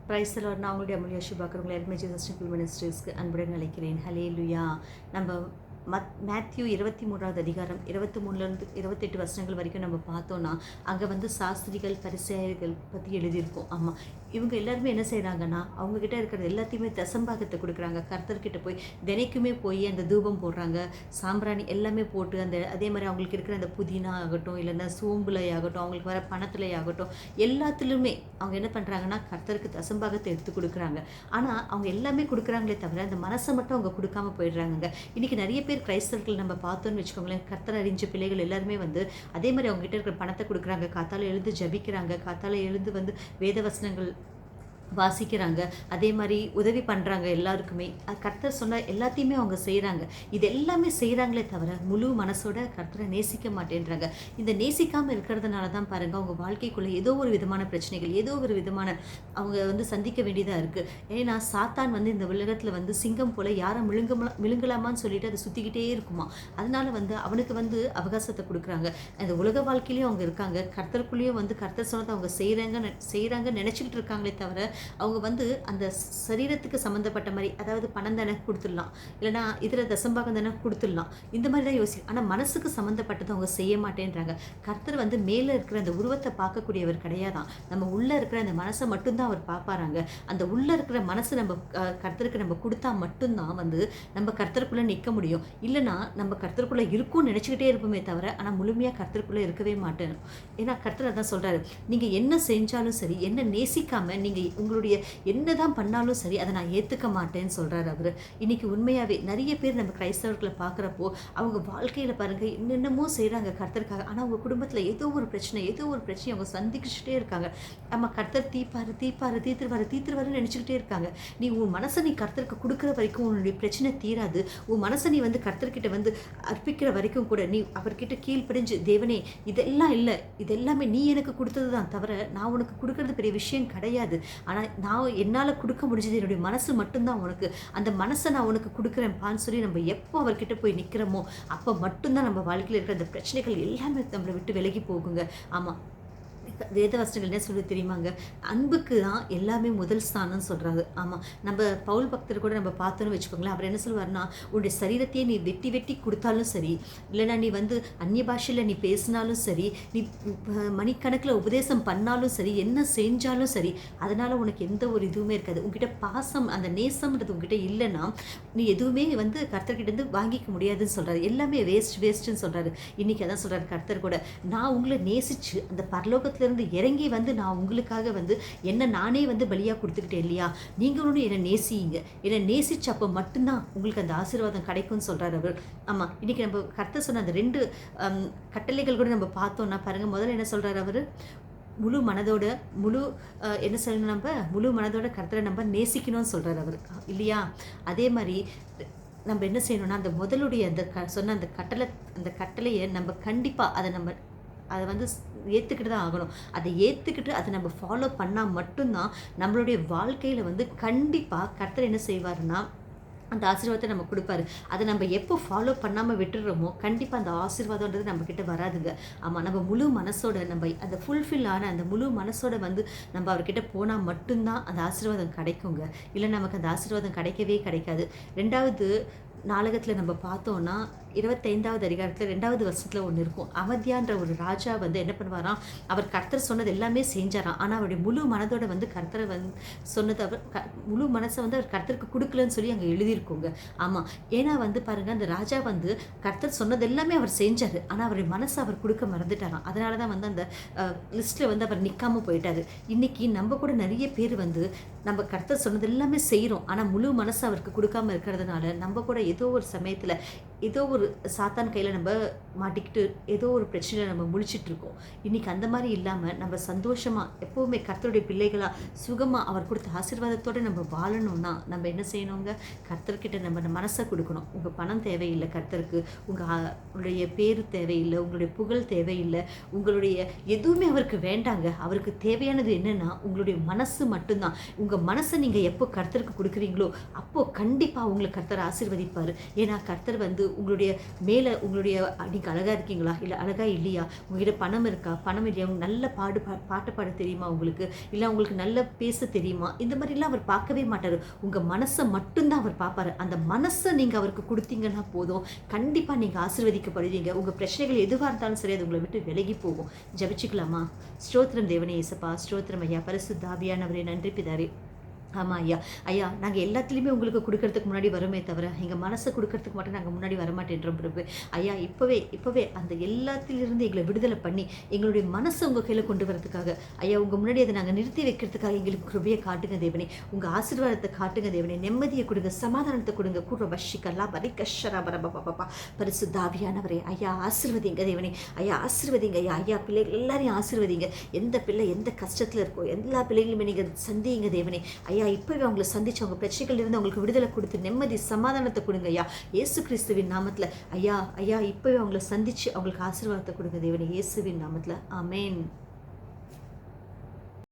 Praise the Lord. நான் உங்களுடைய அமூல்ய சுபாக்கர் உங்களை எல்மே ஜீசஸ் டெம்பிள் மினிஸ்ட்ரீஸ்க்கு அன்புடன் அழைக்கிறேன். ஹல்லேலூயா. நம்ம மேத்யூ 23வது அதிகாரம் 23லேருந்து 28 வசனங்கள் வரைக்கும் நம்ம பார்த்தோன்னா, அங்கே வந்து சாஸ்திரிகள் பரிசேயர்கள் பற்றி எழுதியிருக்கோம். ஆமாம், இவங்க எல்லாருமே என்ன செய்கிறாங்கன்னா, அவங்கக்கிட்ட இருக்கிறது எல்லாத்தையுமே தசம்பாகத்தை கொடுக்குறாங்க. கர்த்தர்கிட்ட போய் தினைக்குமே போய் அந்த தூபம் போடுறாங்க, சாம்பிராணி எல்லாமே போட்டு அதே மாதிரி அவங்களுக்கு இருக்கிற அந்த புதினா ஆகட்டும், இல்லைன்னா சோம்புலை ஆகட்டும், அவங்களுக்கு வர பணத்திலே ஆகட்டும், எல்லாத்துலேயுமே அவங்க என்ன பண்ணுறாங்கன்னா கர்த்தருக்கு தசம்பாகத்தை எடுத்து கொடுக்குறாங்க. ஆனால் அவங்க எல்லாமே கொடுக்குறாங்களே தவிர அந்த மனசை மட்டும் அவங்க கொடுக்காம போயிடுறாங்க. இன்றைக்கி நிறைய பேர் கிரைஸ்தவர்கள் நம்ம பார்த்தோன்னு வச்சுக்கோங்களேன், கர்த்தர் அறிஞ்ச பிள்ளைகள் எல்லாருமே வந்து அதே மாதிரி அவங்ககிட்ட இருக்கிற பணத்தை கொடுக்குறாங்க, காத்தால எழுந்து ஜபிக்கிறாங்க, காத்தால எழுந்து வந்து வேத வசனங்கள் வாசிக்கிறாங்க, அதே மாதிரி உதவி பண்ணுறாங்க எல்லாருக்குமே. கர்த்தர் சொன்ன எல்லாத்தையுமே அவங்க செய்கிறாங்க. இது எல்லாமே செய்கிறாங்களே தவிர முழு மனசோட கர்த்தரை நேசிக்க மாட்டேன்றாங்க. இந்த நேசிக்காமல் இருக்கிறதுனால தான் பாருங்கள், அவங்க வாழ்க்கைக்குள்ளே ஏதோ ஒரு விதமான பிரச்சனைகள், ஏதோ ஒரு விதமான அவங்க வந்து சந்திக்க வேண்டியதாக இருக்குது. ஏன்னா சாத்தான் வந்து இந்த உலகத்தில் வந்து சிங்கம் போல் யாரை விழுங்கலாமான்னு சொல்லிட்டு அதை சுற்றிக்கிட்டே இருக்குமா. அதனால வந்து அவனுக்கு வந்து அவகாசத்தை கொடுக்குறாங்க. அந்த உலக வாழ்க்கையிலையும் அவங்க இருக்காங்க, கர்த்தருக்குள்ளேயும் வந்து கர்த்தர் சொன்னதை அவங்க செய்கிறாங்க நினச்சிக்கிட்டு இருக்காங்களே தவிர அவங்க வந்து அந்த சரீரத்துக்கு சம்மந்தப்பட்ட மாதிரி, அதாவது பணம் தானே கொடுத்துடலாம், இல்லைனா இதில் தசம்பாகம் தானே கொடுத்துடலாம், இந்த மாதிரி தான் யோசிக்கும். ஆனால் மனசுக்கு சம்மந்தப்பட்டதை அவங்க செய்ய மாட்டேன்றாங்க. கர்த்தர் வந்து மேலே இருக்கிற அந்த உருவத்தை பார்க்கக்கூடியவர் கிடையாதான், நம்ம உள்ளே இருக்கிற அந்த மனசை மட்டும்தான் அவர் பார்ப்பாராங்க. அந்த உள்ளே இருக்கிற மனசு நம்ம கர்த்தருக்கு நம்ம கொடுத்தா மட்டும்தான் வந்து நம்ம கர்த்தருக்குள்ளே நிற்க முடியும். இல்லைனா நம்ம கர்த்தருக்குள்ளே இருக்கும்னு நினச்சிக்கிட்டே இருப்போமே தவிர ஆனால் முழுமையாக கர்த்தருக்குள்ளே இருக்கவே மாட்டேன். ஏன்னா கர்த்தர் அதான் சொல்கிறாரு, நீங்கள் என்ன செஞ்சாலும் சரி, என்ன நேசிக்காமல் நீங்கள் உங்களுடைய என்னதான் பண்ணாலும் சரி அதை நான் ஏற்றுக்க மாட்டேன்னு சொல்கிறார் அவர். இன்றைக்கி உண்மையாகவே நிறைய பேர் நம்ம கிரைஸ்தவர்களை பார்க்குறப்போ அவங்க வாழ்க்கையில் பாருங்கள் என்னென்னமோ செய்கிறாங்க கர்த்தருக்காக, ஆனால் அவங்க குடும்பத்தில் ஏதோ ஒரு பிரச்சனை அவங்க சந்திச்சுட்டே இருக்காங்க. நம்ம கர்த்தர் தீர்த்துருவாருன்னு நினச்சிக்கிட்டே இருக்காங்க. நீ உன் மனசை நீ கர்த்தருக்கு கொடுக்குற வரைக்கும் உன்னுடைய பிரச்சனை தீராது. உன் மனசை நீ வந்து கர்த்தர்கிட்ட வந்து அர்ப்பிக்கிற வரைக்கும் கூட நீ அவர்கிட்ட கீழ்ப்படிஞ்சு, தேவனே இதெல்லாம் இல்லை, இதெல்லாமே நீ எனக்கு கொடுத்தது தான் தவிர நான் உனக்கு கொடுக்கறது பெரிய விஷயம் கிடையாது, ஆனால் நான் என்னால் கொடுக்க முடிஞ்சது என்னுடைய மனசு மட்டும்தான் உனக்கு, அந்த மனசை நான் உனக்கு கொடுக்குறேன்ப்பான்னு சொல்லி நம்ம எப்போ அவர்கிட்ட போய் நிற்கிறோமோ அப்போ மட்டும்தான் நம்ம வாழ்க்கையில் இருக்கிற அந்த பிரச்சனைகள் எல்லாமே நம்மளை விட்டு விலகி போகுங்க. ஆமாம், வேதவசனங்கள் என்ன சொல்லி தெரியுமாங்க, அன்புக்கு தான் எல்லாமே முதல் ஸ்தானம்னு சொல்கிறாரு. ஆமாம், நம்ம பவுல் பக்தர் கூட நம்ம பார்த்தோன்னு வச்சுக்கோங்களேன், அவர் என்ன சொல்லுவார்னா, உன்னுடைய சரீரத்தையே நீ வெட்டி கொடுத்தாலும் சரி, இல்லைனா நீ வந்து அந்நிய பாஷையில் நீ பேசினாலும் சரி, நீ மணிக்கணக்கில் உபதேசம் பண்ணாலும் சரி, என்ன செஞ்சாலும் சரி, அதனால் உனக்கு எந்த ஒரு இதுவுமே இருக்காது. உங்ககிட்ட பாசம், அந்த நேசம்ன்றது உங்ககிட்ட இல்லைன்னா நீ எதுவுமே வந்து கர்த்தர்கிட்டேருந்து வாங்கிக்க முடியாதுன்னு சொல்கிறாரு. எல்லாமே வேஸ்ட்டுன்னு சொல்கிறாரு. இன்றைக்கி அதான் சொல்கிறார் கர்த்தர் கூட, நான் உங்களை நேசித்து அந்த பரலோகத்தில் இருந்து இறங்கி வந்து நான் உங்களுக்காக வந்து என்ன நானே வந்து பலியாக கொடுத்துக்கிட்டேன் இல்லையா, நீங்களும் என்னை நேசிங்க, என்னை நேசிச்சப்போ மட்டும்தான் உங்களுக்கு அந்த ஆசீர்வாதம் கிடைக்கும்னு சொல்கிறார் அவர். ஆமாம், இன்றைக்கி நம்ம கர்த்தர் சொன்ன அந்த 2 கட்டளைகள் கூட நம்ம பார்த்தோன்னா பாருங்கள், முதல்ல என்ன சொல்கிறார் அவர், முழு மனதோட என்ன சொல்லணும், நம்ம முழு மனதோட கர்த்தரை நம்ம நேசிக்கணும்னு சொல்கிறார் அவர் இல்லையா. அதே மாதிரி நம்ம என்ன செய்யணும்னா, அந்த முதலுடைய அந்த சொன்ன அந்த கட்டளையை நம்ம கண்டிப்பாக அதை வந்து ஏற்றுக்கிட்டு தான் ஆகணும். அதை ஏற்றுக்கிட்டு அதை நம்ம ஃபாலோ பண்ணால் மட்டும்தான் நம்மளுடைய வாழ்க்கையில் வந்து கண்டிப்பாக கர்த்தர் என்ன செய்வார்னா அந்த ஆசீர்வாதத்தை நம்ம கொடுப்பாரு. அதை நம்ம எப்போ ஃபாலோ பண்ணாமல் விட்டுடுறோமோ கண்டிப்பாக அந்த ஆசீர்வாதம்ன்றது நம்மக்கிட்ட வராதுங்க. ஆமாம், நம்ம முழு மனசோட நம்ம அந்த ஃபுல்ஃபில் ஆன அந்த முழு மனசோட வந்து நம்ம அவர்கிட்ட போனால் மட்டும்தான் அந்த ஆசீர்வாதம் கிடைக்குங்க. இல்லை நமக்கு அந்த ஆசீர்வாதம் கிடைக்கவே கிடைக்காது. 2வது நாடகத்தில் நம்ம பார்த்தோன்னா 25வது அதிகாரத்தில் 2வது வருஷத்தில் ஒன்று இருக்கும். அவத்தியான்ற ஒரு ராஜா வந்து என்ன பண்ணுவாராம், அவர் கர்த்தர் சொன்னது எல்லாமே செஞ்சாராம். ஆனால் அவருடைய முழு மனதோட வந்து கர்த்தரை வந்து சொன்னது அவர் முழு மனசை வந்து அவர் கர்த்தருக்கு கொடுக்கலன்னு சொல்லி அங்கே எழுதியிருக்கோங்க. ஆமாம், ஏன்னா வந்து பாருங்கள், அந்த ராஜா வந்து கர்த்தர் சொன்னது எல்லாமே அவர் செஞ்சார், ஆனால் அவருடைய மனசை அவர் கொடுக்க மறந்துட்டாராம். அதனால தான் வந்து அந்த லிஸ்ட்டில் வந்து அவர் நிற்காமல் போயிட்டார். இன்றைக்கி நம்ம கூட நிறைய பேர் வந்து நம்ம கர்த்தர் சொன்னது எல்லாமே செய்கிறோம், ஆனால் முழு மனசை அவருக்கு கொடுக்காமல் இருக்கிறதுனால நம்ம கூட ஏதோ ஒரு சமயத்தில் ஏதோ ஒரு சாத்தான் கையில் நம்ம மாட்டிக்கிட்டு ஏதோ ஒரு பிரச்சனையில் நம்ம முழிச்சிட்ருக்கோம். இன்றைக்கி அந்த மாதிரி இல்லாமல் நம்ம சந்தோஷமாக எப்போவுமே கர்த்தருடைய பிள்ளைகளாக சுகமாக அவர் கொடுத்த ஆசீர்வாதத்தோடு நம்ம வாழணும்னா நம்ம என்ன செய்யணுங்க, கர்த்தர்கிட்ட நம்ம மனசை கொடுக்கணும். உங்கள் பணம் தேவையில்லை கர்த்தருக்கு, உங்களுடைய பேர் தேவையில்லை, உங்களுடைய புகழ் தேவையில்லை, உங்களுடைய எதுவுமே அவருக்கு வேண்டாங்க. அவருக்கு தேவையானது என்னென்னா உங்களுடைய மனசு மட்டும்தான். உங்கள் மனசை நீங்கள் எப்போ கர்த்தருக்கு கொடுக்குறீங்களோ அப்போது கண்டிப்பாக உங்களை கர்த்தர் ஆசீர்வதிப்பார். ஏன்னா கர்த்தர் வந்து உங்களுடைய மேலே உங்களுடைய நீங்கள் அழகாக இருக்கீங்களா, இல்லை அழகாக இல்லையா, உங்ககிட்ட பணம் இருக்கா, பணம் இல்லையா, நல்ல பாட்டு பாட தெரியுமா உங்களுக்கு, இல்லை உங்களுக்கு நல்ல பேச தெரியுமா, இந்த மாதிரிலாம் அவர் பார்க்கவே மாட்டார். உங்கள் மனசை மட்டும்தான் அவர் பார்ப்பார். அந்த மனசை நீங்கள் அவருக்கு கொடுத்தீங்கன்னா போதும், கண்டிப்பாக நீங்கள் ஆசீர்வதிக்கப்படுவீங்க. உங்கள் பிரச்சனைகள் எதுவாக இருந்தாலும் சரி, அது உங்களை விட்டு விலகி போகும். ஜெபிச்சுக்கலாமா? ஸ்தோத்திரம் தேவனே இயேசப்பா, ஸ்தோத்திரம் ஐயா, பரிசுத்த ஆவியானவரே, நன்றி பிதாவே. ஆமாம் ஐயா. ஐயா, நாங்கள் எல்லாத்துலேயுமே உங்களுக்கு கொடுக்கறதுக்கு முன்னாடி வருமே தவிர எங்கள் மனசை கொடுக்கறதுக்கு மட்டும் நாங்கள் முன்னாடி வரமாட்டேன்றோம் பிரபு. ஐயா, இப்போவே அந்த எல்லாத்திலிருந்து எங்களை விடுதலை பண்ணி எங்களுடைய மனசை உங்கள் கையில் கொண்டு வரதுக்காக ஐயா, உங்கள் முன்னாடி அதை நாங்கள் நிறுத்தி வைக்கிறதுக்காக எங்களுக்கு கிருபையை காட்டுங்க தேவனே. உங்கள் ஆசீர்வாதத்தை காட்டுங்க தேவனே. நிம்மதியை கொடுங்க, சமாதானத்தை கொடுங்க. கூட வஷிக்கல்லா பரி கஷரா பரபா பரிசுத்த ஆவியானவரே, ஐயா ஆசீர்வதிங்க தேவனே. ஐயா ஆசீர்வதிங்க ஐயா. ஐயா, பிள்ளைகள் எல்லாரையும் ஆசீர்வதிங்க. எந்த பிள்ளை எந்த கஷ்டத்தில் இருக்கோ எல்லா பிள்ளைகளுமே நீங்கள் சந்திங்க தேவனே. ஐயா, இப்போவே அவங்களை சந்திச்சு அவங்க பிரச்சனைகள் இருந்து அவங்களுக்கு விடுதலை கொடுத்து நிம்மதி சமாதானத்தை கொடுங்க ஐயா, இயேசு கிறிஸ்துவின் நாமத்தில். ஐயா இப்போவே அவங்களை சந்திச்சு அவங்களுக்கு ஆசீர்வாதத்தை கொடுங்க தேவனே, இயேசுவின் நாமத்தில். ஆமேன்.